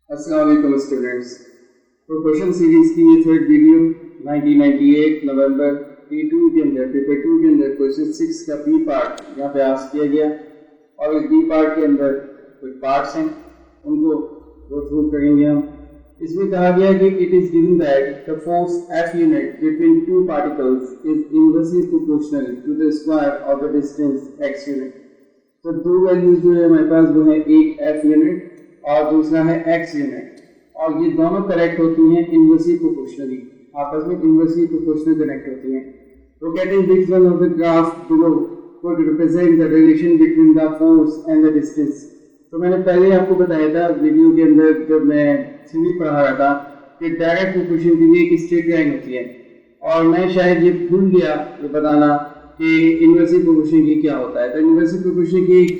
अस्सलाम वालेकुम स्टूडेंट्स। तो क्वेश्चन सीरीज की ये थर्ड वीडियो 1998 नवंबर P2 के अंदर पेपर 2 के अंदर क्वेश्चन 6 का बी पार्ट यहाँ पे आस्क किया गया और इस बी पार्ट के अंदर कुछ पार्ट्स हैं उनको गो थ्रू करेंगे हम। इसमें कहा गया कि it is given that the force F unit between two particles is inversely proportional to the square of the distance x unit. तो दो वैल्यूज जो है हमारे पास वो है, एक F यूनिट और दूसरा है x यूनिट, और ये दोनों कनेक्ट होती हैं इनवर्सली प्रोपोर्शनली, आपस में इनवर्सली प्रोपोर्शनल कनेक्ट होती हैं। तो कहते हैं which one of the graph below could represent the relation between the force and the distance। तो मैंने पहले आपको बताया था वीडियो के अंदर जब मैं थ्योरी पढ़ा रहा था कि डायरेक्ट प्रोपोर्शन के लिए एक स्ट्रेट लाइन होती है, और मैं शायद ये भूल गया ये बताना कि इनवर्सली प्रोपोर्शन की क्या होता है। तो इनवर्सली प्रोपोर्शन की एक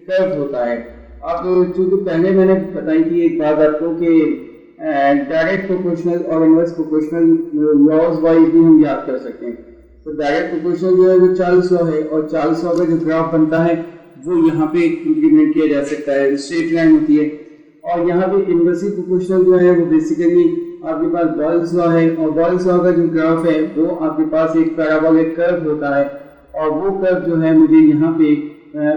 कर्व होता है। अब चूंकि पहले मैंने बताई थी एक बात आपको कि डायरेक्ट प्रोपोर्शनल और इनवर्स प्रोपोर्शनल लॉज वाइज भी हम याद कर सकते हैं। तो डायरेक्ट प्रोपोर्शनल जो है वो चार्ल्स लॉ है, और चार्ल्स लॉ का जो ग्राफ बनता है वो यहाँ पे इंप्लीमेंट किया जा सकता है, स्ट्रेट लाइन होती है। और यहाँ पे इनवर्सली प्रोपोर्शनल जो है वो बेसिकली आपके पास बॉयल्स लॉ है, और बॉयल्स लॉ का जो ग्राफ है वो आपके पास एक पैराबोलिक कर्व होता है, और वो कर्व जो है मुझे यहाँ पे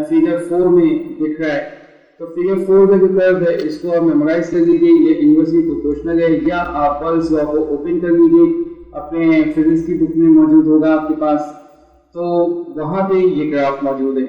फिगर 4 में दिख रहा है। तो फिगर 4 में जो कर्व है इसको आप मेमोराइज कर लीजिए, ये इनवर्सली प्रोपोर्शनल है, या आप बॉयल्स लॉ को ओपन कर लीजिए, अपने फिजिक्स की बुक में मौजूद होगा आपके पास, तो वहाँ पे ये ग्राफ मौजूद है।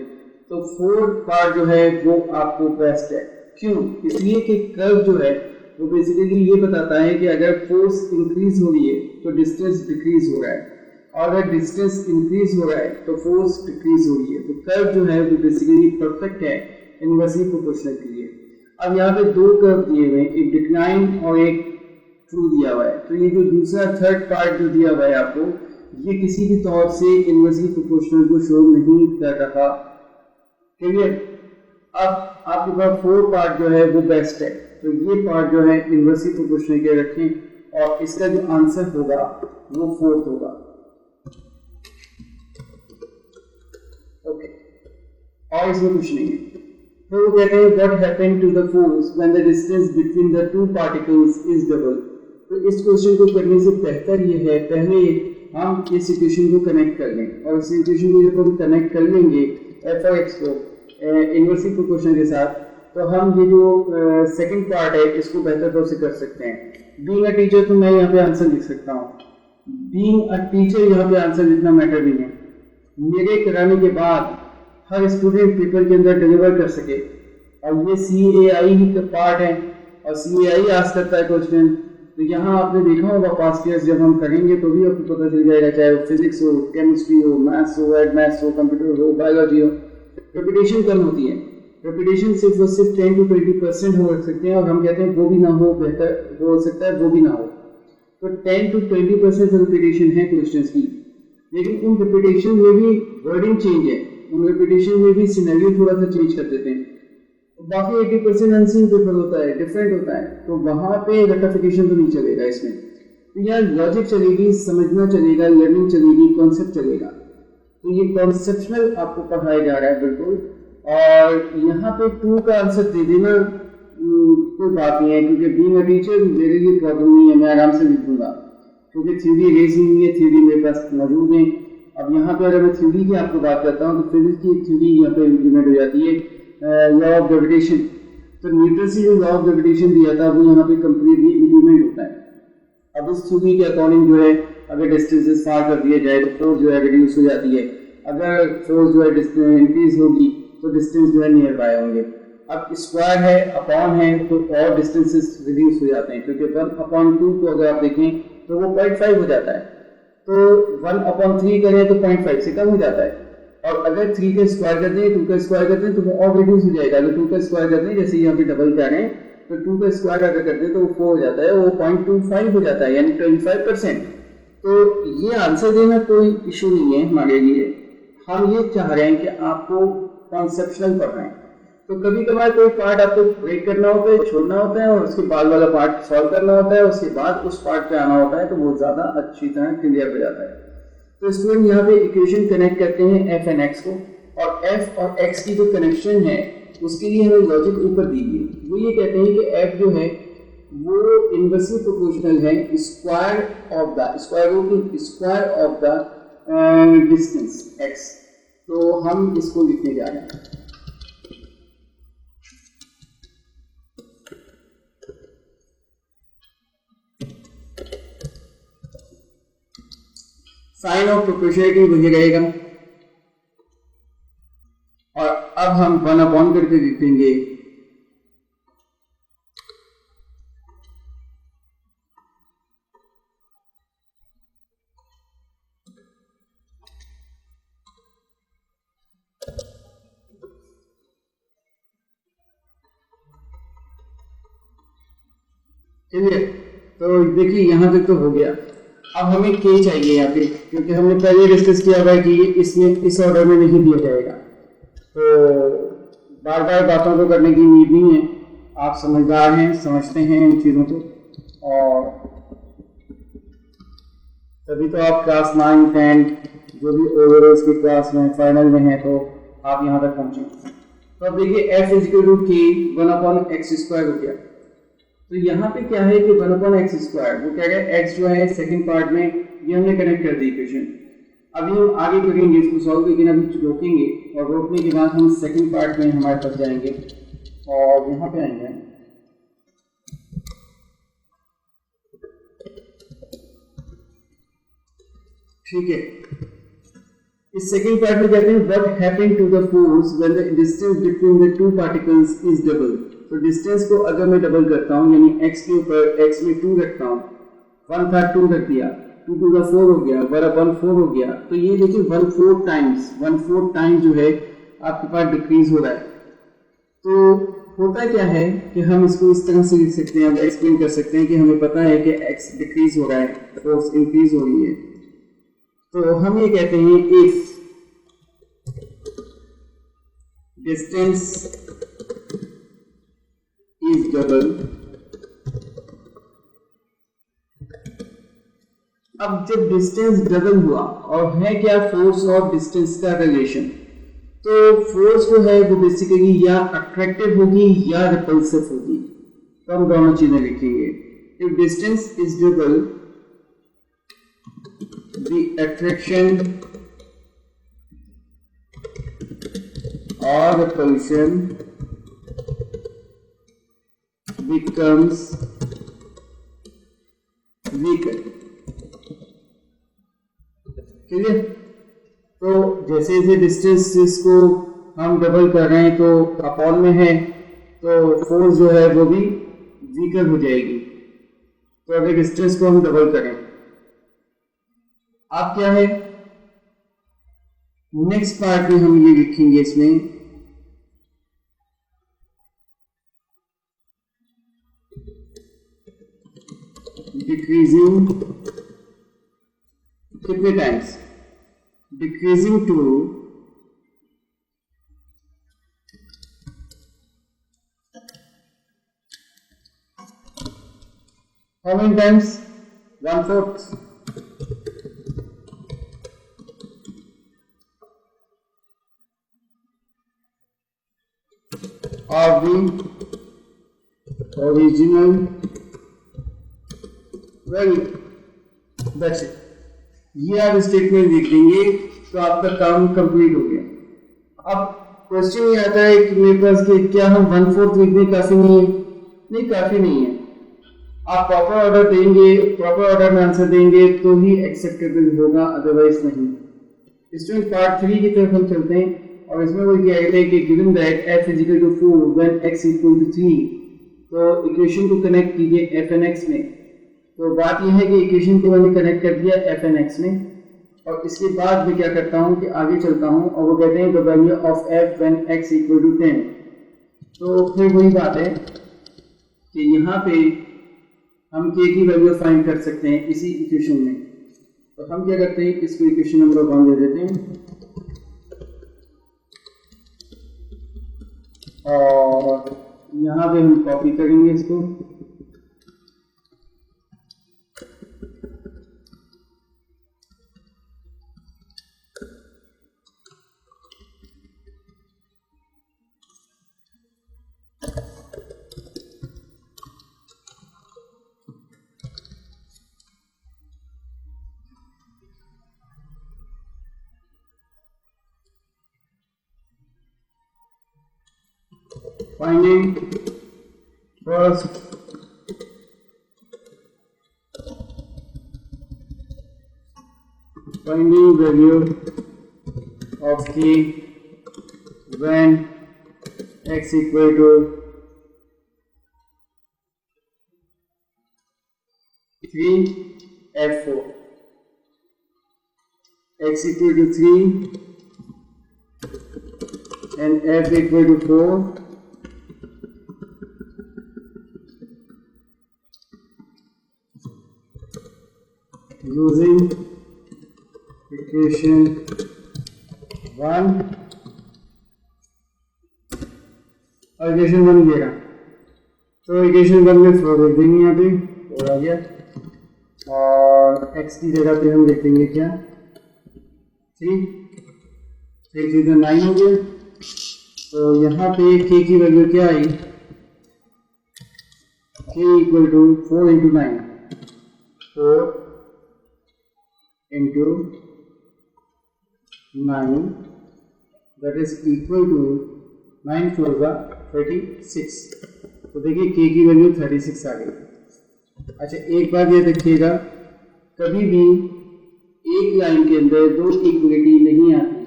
तो 4 पार्ट जो है वो आपको बेस्ट है। क्यों? इसलिए कि कर्व जो है वो बेसिकली ये बताता है कि अगर फोर्स इंक्रीज हो रही है तो डिस्टेंस डिक्रीज हो रहा है, और अगर डिस्टेंस इंक्रीज हो रहा है तो फोर्स डिक्रीज हो रही है। तो कर्व जो है वो बेसिकली परफेक्ट है इनवर्सली प्रोपोर्शनल के लिए। अब यहाँ पे दो कर्व दिए हुए हैं, एक डिक्लाइन और एक ट्रू दिया हुआ है। तो ये जो दूसरा थर्ड पार्ट जो दिया हुआ है आपको, ये किसी भी तौर से इनवर्सली प्रोपोर्शनल को शो नहीं कर रहा। क्लियर? अब आपके पास 4 पार्ट जो है वो बेस्ट है, तो ये पार्ट जो है इनवर्सली प्रोपोर्शनल के रखें, और इसका जो आंसर होगा वो 4th होगा। ओके, और इसमें कुछ नहीं है। तो वो कहते हैं what happened to the force when the distance between the two particles is double। तो इस क्वेश्चन को करने से बेहतर ये है पहले हम इस इक्वेशन को कनेक्ट कर लें, और इस इक्वेशन को जब हम कनेक्ट कर लेंगे f और x को इनवर्सली प्रोपोर्शनल के साथ, तो हम ये जो सेकंड पार्ट है इसको बेहतर तौर से कर सकते हैं। बीइंग अ टीचर तो मैं यहाँ पे आंसर लिख सकता हूँ, बीइंग अ टीचर यहाँ पे आंसर लिखना मैटर नहीं है। मेरे कराने के बाद हर स्टूडेंट पेपर के अंदर डिलीवर कर सके, और ये CAI का पार्ट है, और CAI आस्क करता है क्वेश्चन। तो यहाँ आपने देखा होगा पास्ट ईयर्स जब हम करेंगे तो भी आपको पता चल जाएगा, चाहे वो फिजिक्स हो, केमिस्ट्री हो, मैथ्स हो, एड मैथ्स हो, कंप्यूटर हो, बायोलॉजी हो, रेपिटेशन कम होती है। रेपिटेशन सिर्फ 10 to 20% हो सकते हैं, और हम कहते हैं वो भी ना हो, बेहतर वो हो सकता है वो भी ना हो। तो 10 to 20% रेपिटेशन है क्वेश्चंस की, लेकिन उन रेपिटेशन में भी वर्डिंग चेंज है, उन रेपिटेशन में भी सिनेरियो थोड़ा सा चेंज कर देते हैं। बाकी 80% अनसीन पेपर होता है, डिफरेंट होता है, तो वहाँ पे रेक्टिफिकेशन तो नहीं चलेगा इसमें। तो यहाँ लॉजिक चलेगी, समझना चलेगा, लर्निंग चलेगी, कॉन्सेप्ट चलेगा। तो ये कॉन्सेप्शनल आपको पढ़ाया जा रहा है बिल्कुल, और यहाँ पे 2 का आंसर दे देना कोई बात नहीं है, क्योंकि बीइंग अ टीचर मेरे लिए प्रॉब्लम नहीं है, मैं आराम से लिख दूंगा, क्योंकि थ्योरी रेज नहीं है, थ्योरी मेरे पास मौजूद है। अब यहाँ पे अगर मैं थ्योरी की आपको बात करता हूँ तो फिजिक्स की एक थ्योरी यहाँ पे इम्प्लीमेंट हो जाती है, लॉ ऑफ ग्रेविटेशन। तो न्यूटन से जो लॉ ऑफ ग्रेविटेशन दिया था वो यहाँ पे कंप्लीटली इम्प्लीमेंट होता है। अब इस थ्योरी के अकॉर्डिंग जो है अगर डिस्टेंसेस फार कर दिया जाए तो फोर्स जो है रिड्यूस हो जाती है, अगर फोर्स जो है इंक्रीज होगी तो डिस्टेंस जो है नियर बाय होंगे। अब स्क्वायर है, अपॉन है, तो और डिस्टेंसेस रिड्यूस हो जाते हैं, क्योंकि 1/2 को अगर आप देखें तो वो 0.5 हो जाता है, तो 1/3 करें तो 0.5 से कम हो जाता है, और अगर 3 का स्क्वायर करते हैं, 2 का स्क्वायर करते हैं तो वो और रिड्यूस हो जाएगा। अगर 2 का स्क्वायर करते हैं, जैसे यहाँ पे डबल कर रहे हैं, तो 2 का स्क्वायर अगर करते हैं तो वो 4 हो जाता है, वो 0.25 हो जाता है, यानी 25%। तो ये आंसर देना कोई इशू नहीं है हमारे लिए, हम ये चाह रहे हैं कि आपको कॉन्सेप्शनल पढ़ाएं। तो कभी कभार कोई पार्ट आपको ब्रेक करना होता है, छोड़ना होता है, और उसके बाद वाला पार्ट सॉल्व करना होता है, उसके बाद उस पार्ट पे आना होता है, तो वो ज़्यादा अच्छी तरह क्लियर हो जाता है। तो स्टूडेंट यहाँ पे इक्वेशन कनेक्ट करते हैं f एंड x को, और f और x की जो कनेक्शन है उसके लिए हमें लॉजिक ऊपर दी गई। वो ये कहते हैं कि f जो है वो इनवर्सली प्रोपोर्शनल है square of the distance x। तो हम इसको लिखने जा रहे हैं। साइन ऑफ प्रोपोर्शनलिटी वही रहेगा और अब हम 1 करके लिखेंगे ठीक है। तो देखिए यहां तक तो हो गया। अब हमें k चाहिए यहाँ पे, क्योंकि हमने पहले डिस्कस किया हुआ है कि ये इसमें इस ऑर्डर में नहीं दिया जाएगा, तो बार बार बातों को करने की नीड नहीं है। आप समझदार हैं, समझते हैं इन चीज़ों को, और तभी तो आप क्लास 9, 10 जो भी ओवरऑल्स की क्लास में फाइनल में है, तो आप यहाँ तक पहुँचे। तो अब देखिए f is equal to k 1/x² हो गया। तो यहाँ पे क्या है कि 1/x², वो क्या है, x जो है सेकंड पार्ट में ये हमने कनेक्ट कर दी इक्वेशन। अभी हम आगे करेंगे इसको सॉल्व, लेकिन अभी रोकेंगे और रोकने के बाद हम सेकंड पार्ट में हमारे पास जाएंगे और यहाँ पे आएंगे। ठीक है, इस सेकंड पार्ट में कहते हैं what happened to the force when the distance between the two particles is double. तो डिस्टेंस को अगर मैं डबल करता हूँ, यानी x के ऊपर x में 2 रखता हूँ, 1 था 2 रख दिया, 2 to the 4 हो गया, 1/4 हो गया। तो ये देखिए 1/4 टाइम्स जो है आपके पास डिक्रीज हो रहा है। तो होता क्या है कि हम इसको इस तरह से लिख सकते हैं, अब एक्सप्लेन कर सकते हैं कि हमें पता है कि x डिक्रीज हो रहा है, फोर्स इंक्रीज हो रही है। तो हम ये कहते हैं इफ डिस्टेंस इज डबल, अब जब डिस्टेंस डबल हुआ और है क्या, फोर्स और डिस्टेंस का रिलेशन, तो फोर्स जो है वो बेसिकली या अट्रैक्टिव होगी या रिपल्सिव होगी। तो हम दोनों चीजें लिखेंगे। If distance is double, the attraction और रिपल्शन becomes weaker। ठीक है, तो जैसे जैसे डिस्टेंस को हम डबल कर रहे हैं तो अपॉन में है, तो फोर्स जो है वो भी वीकर हो जाएगी। तो अगर डिस्टेंस को हम डबल करें, अब क्या है नेक्स्ट पार्ट में हम ये लिखेंगे, इसमें डिक्रीजिंग कितने times, decreasing to how many times, 1/4। of the original value। That's it। ये आप स्टेटमेंट लिख देंगे तो आपका काम कंप्लीट हो गया। अब क्वेश्चन ये आता है कि मेरे पास कि क्या हम 1/4 लिखने काफी नहीं है? नहीं, काफी नहीं है। आप प्रॉपर ऑर्डर देंगे, प्रॉपर ऑर्डर में आंसर देंगे तो ही एक्सेप्टेबल होगा, अदरवाइज नहीं। स्टूडेंट पार्ट 3 की तरफ हम चलते हैं और इसमें वो क्या कहते हैं कि given that f equal to 4 when x equal to 3, तो इक्वेशन को कनेक्ट कीजिए fnx में। तो बात यह है कि इक्वेशन को मैंने कनेक्ट कर दिया fnx में, और इसके बाद मैं क्या करता हूँ कि आगे चलता हूँ और वो कहते हैं the value of f when x equal to 10। तो फिर वही बात है कि यहाँ पे हम k की वैल्यू फाइंड कर सकते हैं इसी इक्वेशन में। तो हम क्या करते हैं, इसको इक्वेशन नंबर 1 दे देते हैं और यहाँ पे हम कॉपी करेंगे इसको। finding first finding value of k when x equal to 3 f4, x equal to 3 and f equal to 4, using equation 1 और इक्वेशन 1 देगा, तो इक्वेशन 1 में 4 लिख देंगे, यहाँ पे 4 आ गया और x की जगह पे हम लिख देंगे क्या 3, 3 तो 9 हो गया। तो यहाँ पे k की वैल्यू क्या आई, k equal to 4 into 9, 4 into 9 that is equal to 9 4 का 36। तो देखिए k की वैल्यू 36 आ गई। अच्छा एक बात ये देखिएगा, कभी भी एक लाइन के अंदर दो इक्वलिटी नहीं आती,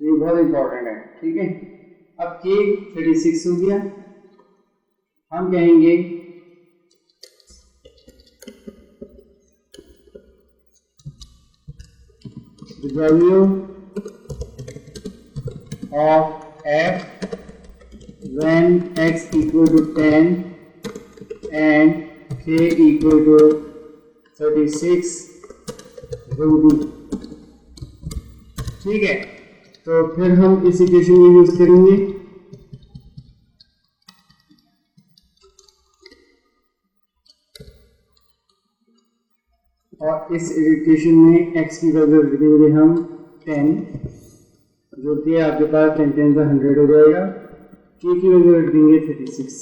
ये बहुत इंपॉर्टेंट है, ठीक है। अब k 36 हो गया, हम कहेंगे the value of f when x equal to 10 and k equal to 36 will be, ठीक है। तो फिर हम इस इक्वेशन में यूज करेंगे, और इस इक्वेशन में x की वैल्यू लिख देंगे हम 10, जो कि आपके पास 10 10 का 100 हो जाएगा, k की वैल्यू लिख देंगे 36।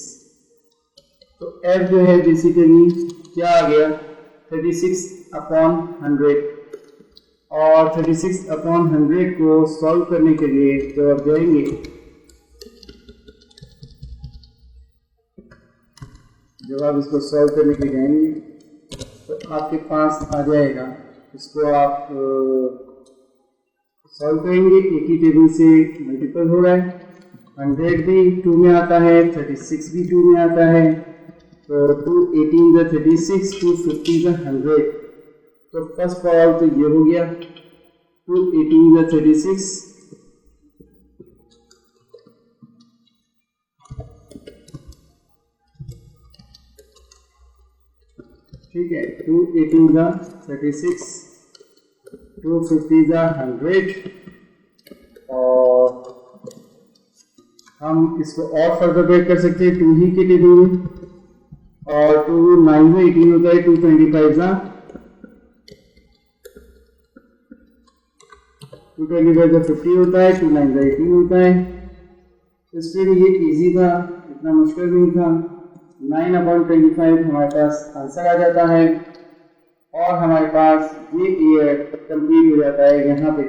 तो f जो है बेसिकली क्या आ गया 36 अपॉन 100, और 36 अपॉन 100 को सॉल्व करने के लिए जब आप जाएंगे, जब आप इसको सॉल्व करने के लिए जाएंगे तो आपके पास आ जाएगा, इसको आप सॉल्व करेंगे, एक ही टेबल से मल्टीपल हो रहा है, 100 भी 2 में आता है, 36 भी 2 में आता है, तो 218 का 36, 250 का 100, तो फर्स्ट ऑफ ऑल तो ये हो गया 218 का 36, ठीक है, 218 का 36, 250 का 100, और हम इसको और फर्दर ब्रेक कर सकते हैं 2 ही के लिए देंगे, और 2 9 में 18 होता है, 225 का 225 का 50 होता है, 2 9 का 18 होता है। इसलिए ये इजी था, इतना मुश्किल नहीं था। 9/25 हमारे पास आंसर आ जाता है, और हमारे पास ये कंप्लीट हो जाता है यहाँ पे।